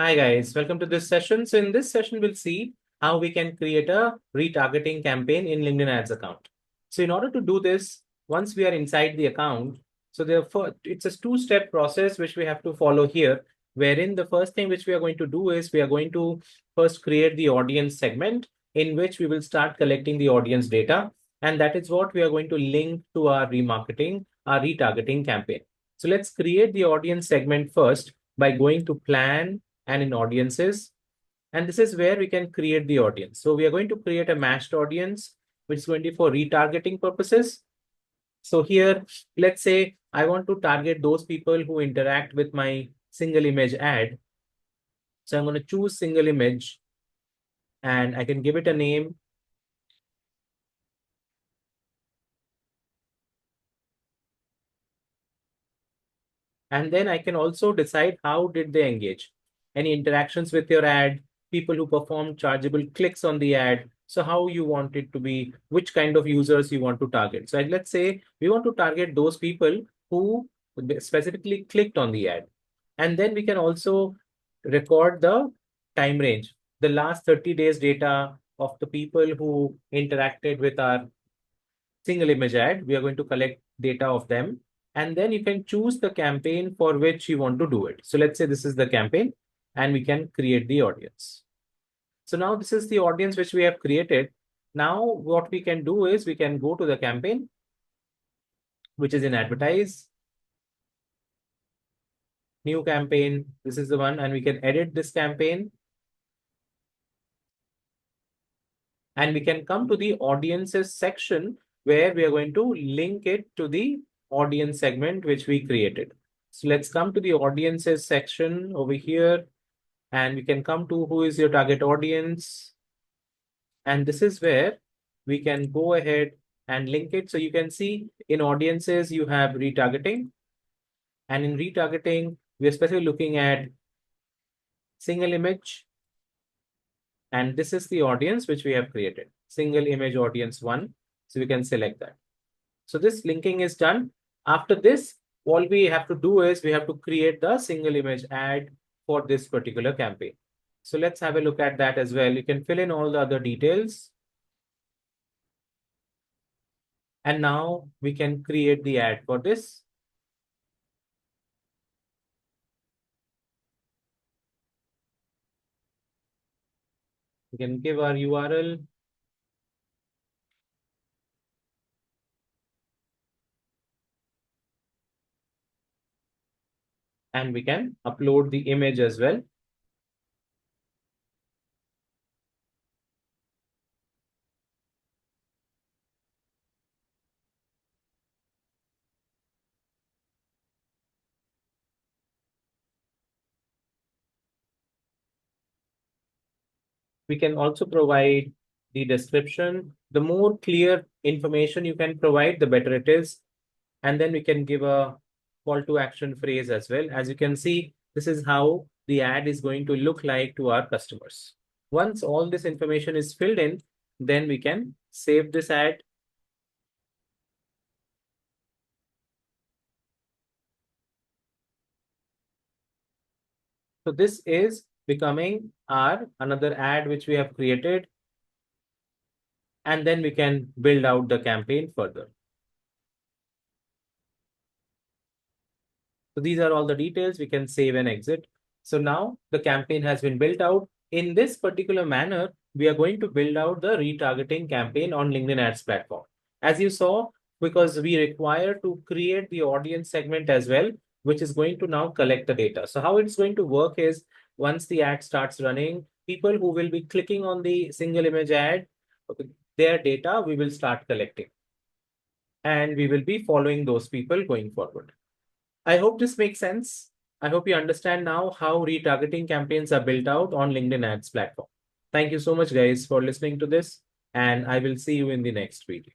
Hi guys, welcome to this session. So in this session, we'll see how we can create a retargeting campaign in LinkedIn Ads account. So in order to do this, once we are inside the account, so therefore it's a two-step process which we have to follow here, wherein the first thing which we are going to do is we are going to first create the audience segment in which we will start collecting the audience data. And that is what we are going to link to our retargeting campaign. So let's create the audience segment first by going to plan and in audiences. And this is where we can create the audience. So we are going to create a matched audience, which is going to be for retargeting purposes. So here, let's say I want to target those people who interact with my single image ad. So I'm going to choose single image and I can give it a name. And then I can also decide how did they engage. Any interactions with your ad, people who perform chargeable clicks on the ad. So how you want it to be, which kind of users you want to target. So let's say we want to target those people who specifically clicked on the ad. And then we can also record the time range, the last 30 days data of the people who interacted with our single image ad. We are going to collect data of them. And then you can choose the campaign for which you want to do it. So let's say this is the campaign and we can create the audience. So now this is the audience which we have created. Now what we can do is we can go to the campaign, which is in advertise, new campaign. This is the one, and we can edit this campaign. And we can come to the audiences section where we are going to link it to the audience segment which we created. So let's come to the audiences section over here, and we can come to who is your target audience. And this is where we can go ahead and link it. So you can see in audiences, you have retargeting. And in retargeting, we are especially looking at single image. And this is the audience which we have created, single image audience 1. So we can select that. So this linking is done. After this, all we have to do is we have to create the single image ad for this particular campaign. So let's have a look at that as well. You can fill in all the other details. And now we can create the ad for this. We can give our URL. And we can upload the image as well. We can also provide the description. The more clear information you can provide, the better it is. And then we can give a call to action phrase as well. As you can see, this is how the ad is going to look like to our customers. Once all this information is filled in, then we can save this ad. So this is becoming our another ad which we have created. And then we can build out the campaign further. So these are all the details. We can save and exit. So now the campaign has been built out. In this particular manner, we are going to build out the retargeting campaign on LinkedIn Ads platform. As you saw, because we require to create the audience segment as well, which is going to now collect the data. So how it's going to work is once the ad starts running, people who will be clicking on the single image ad, their data we will start collecting. And we will be following those people going forward. I hope this makes sense. I hope you understand now how retargeting campaigns are built out on LinkedIn Ads platform. Thank you so much, guys, for listening to this, and I will see you in the next video.